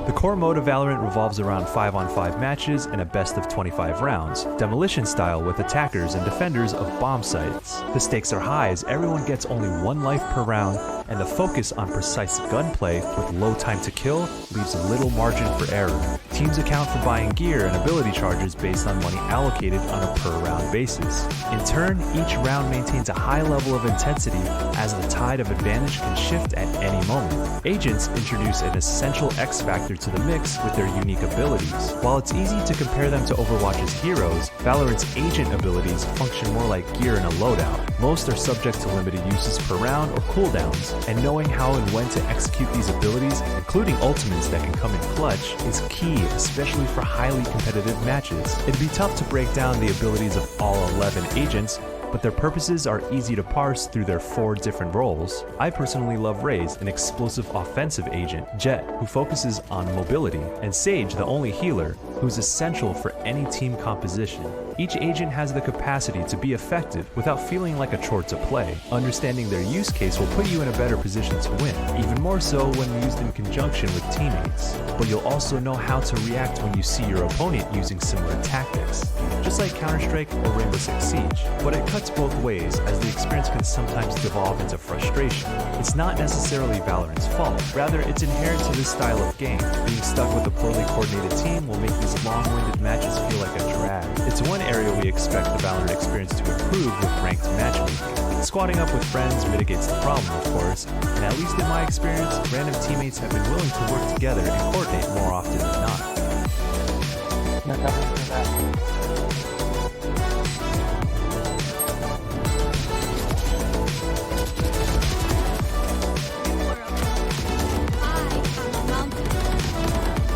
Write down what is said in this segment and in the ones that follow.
The core mode of Valorant revolves around 5-on-5 matches and a best of 25 rounds, demolition style with attackers and defenders of bomb sites. The stakes are high as everyone gets only 1 life per round, and the focus on precise gunplay with low time to kill leaves little margin for error. Teams account for buying gear and ability charges based on money allocated on a per round basis. In turn, each round maintains a high level of intensity as the tide of advantage can shift at any moment. Agents introduce an essential X factor to the mix with their unique abilities. While it's easy to compare them to Overwatch's heroes, Valorant's agent abilities function more like gear in a loadout. Most are subject to limited uses per round or cooldowns, and knowing how and when to execute these abilities, including ultimates that can come in clutch, is key, especially for highly competitive matches. It'd be tough to break down the abilities of all 11 agents, but their purposes are easy to parse through their 4 different roles. I personally love Raze, an explosive offensive agent, Jett, who focuses on mobility, and Sage, the only healer, who's essential for any team composition. Each agent has the capacity to be effective without feeling like a chore to play. Understanding their use case will put you in a better position to win, even more so when used in conjunction with teammates. But you'll also know how to react when you see your opponent using similar tactics, just like Counter-Strike or Rainbow Six Siege. But it cuts both ways, as the experience can sometimes devolve into frustration. It's not necessarily Valorant's fault, rather it's inherent to this style of game. Being stuck with a poorly coordinated team will make these long-winded matches feel like a drag. It's one area we expect the Valorant experience to improve with ranked matchmaking. Squatting up with friends mitigates the problem, of course, and at least in my experience, random teammates have been willing to work together and coordinate more often than not.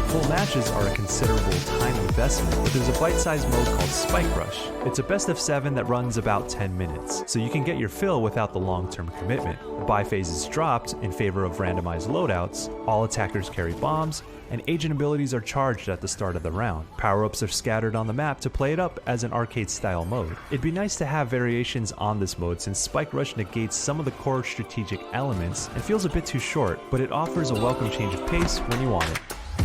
Full matches are a considerable time investment, but there's a bite-sized mode called Spike Rush. It's a best of 7 that runs about 10 minutes, so you can get your fill without the long-term commitment. The buy phase is dropped in favor of randomized loadouts, all attackers carry bombs, and agent abilities are charged at the start of the round. Power-ups are scattered on the map to play it up as an arcade-style mode. It'd be nice to have variations on this mode since Spike Rush negates some of the core strategic elements and feels a bit too short, but it offers a welcome change of pace when you want it.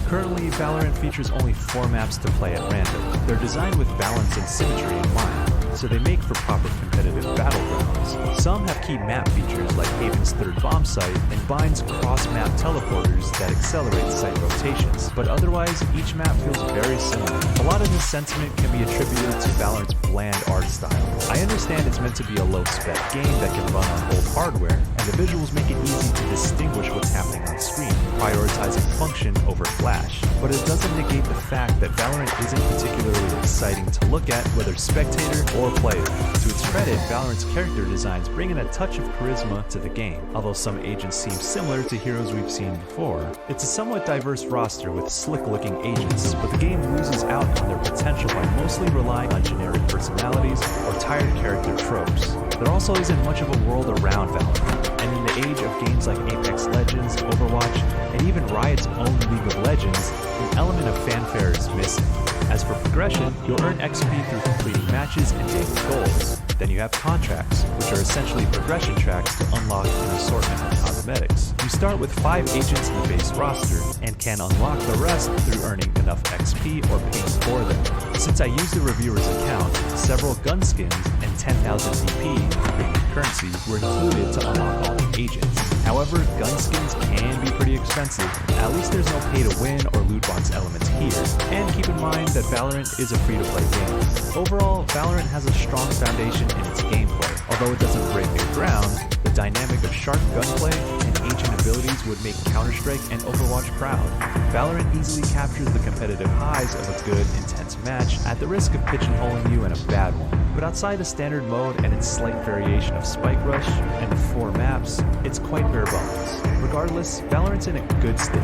Currently, Valorant features only 4 maps to play at random. They're designed with balance and symmetry in mind, so they make for proper competitive battlegrounds. Some have key map features like Haven's third bomb site and Bind's cross-map teleporters that accelerate site rotations, but otherwise, each map feels very similar. A lot of this sentiment can be attributed to Valorant's bland art style. I understand it's meant to be a low-spec game that can run on old hardware, and the visuals make it easy to distinguish what's happening on screen, prioritizing function over flash. But it doesn't negate the fact that Valorant isn't particularly exciting to look at, whether spectator or player. To its credit, Valorant's character designs bring in a touch of charisma to the game, although some agents seem similar to heroes we've seen before. It's a somewhat diverse roster with slick-looking agents, but the game loses out on their potential by mostly relying on generic personalities or tired character tropes. There also isn't much of a world around Valorant, and in the age of games like Apex Legends, Overwatch, and even Riot's own League of Legends, an element of fanfare is missing. As for progression, you'll earn XP through completing matches and daily goals. Then you have contracts, which are essentially progression tracks to unlock an assortment of cosmetics. You start with 5 agents in the base roster, and can unlock the rest through earning enough XP or paying for them. Since I used the reviewer's account, several gun skins and 10,000 VP premium currency were included to unlock all the agents. However, gun skins can be pretty expensive. At least there's no pay to win or loot box elements here. And keep in mind that Valorant is a free-to-play game. Overall, Valorant has a strong foundation in its gameplay. Although it doesn't break new ground, the dynamic of sharp gunplay and agent abilities would make Counter-Strike and Overwatch proud. Valorant easily captures the competitive highs of a good, intense match at the risk of pigeonholing you in a bad one. But outside the standard mode and its slight variation of Spike Rush and the 4 maps, it's quite bare bones. Regardless, Valorant's in a good state.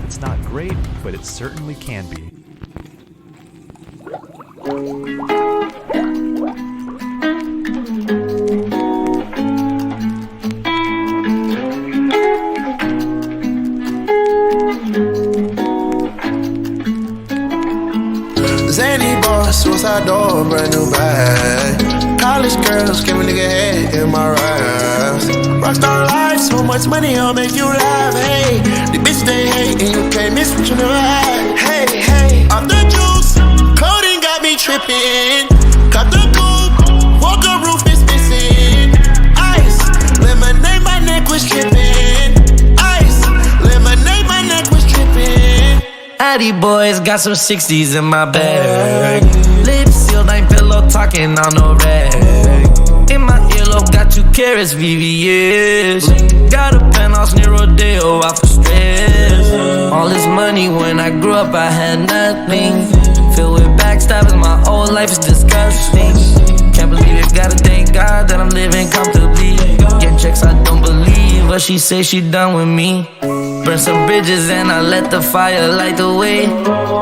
It's not great, but it certainly can be. Zany boy, suicide door, brand new bag. College girls, give a nigga head in my raps. Rockstar life, so much money, I'll make you laugh. Hey, the bitch they hate, and you can't miss what you never had. Hey, hey, off the juice, coding got me tripping. Cut the coupe, walker roof is missing. Ice, lemonade, my neck was tripping. Ice, lemonade, my neck was tripping. Addy boys got some 60s in my bag. Lips sealed, ain't pillow talking on no rag. In my earlobe, got 2 carats, VVS. Got a penthouse near Rodeo, off the stress. All this money, when I grew up, I had nothing. Filled with backstabbing, my whole life is disgusting. Can't believe it, gotta thank God that I'm living comfortably. Getting checks, I don't believe, but she say she done with me. Burn some bridges and I let the fire light the way.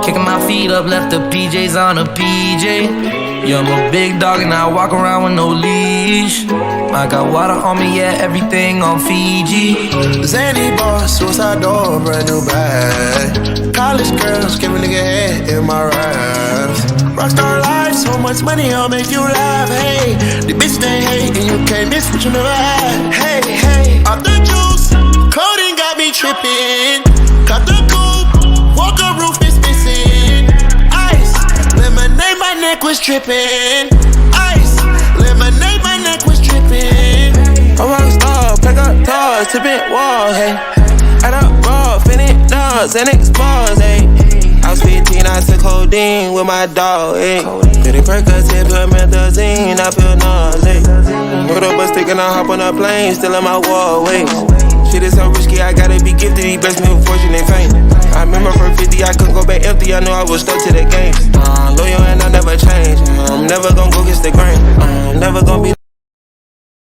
Kicking my feet up, left the PJs on a PJ. Yeah, I'm a big dog and I walk around with no leash. I got water on me, yeah, everything on Fiji. Zany boss, suicide door, brand new bag. College girls, give a nigga head in my raps. Rockstar life, so much money, I'll make you laugh. Hey, the bitch they hate, and you can't miss what you never had. Hey, hey, off the juice, coding got me tripping. Cut the coupe, walker roof is missing. Ice, lemonade, my neck was tripping. Ice, lemonade, my neck was tripping. A rockstar, pack up toys, tipping walls, hey. Add up raw, finish dogs, and expose, hey. I was 15, I took codeine with my dog, ayy. 50 Percocet, put methazine, I feel nauseous. Put up a stick and I hop on a plane, still in my wall, wait. Shit is so risky, I gotta be gifted, he blessed me with fortune and fame. I remember from 50, I couldn't go back empty, I knew I was stuck to the game. Loyal and I never change, I'm never gonna go against the grain. I'm never gonna be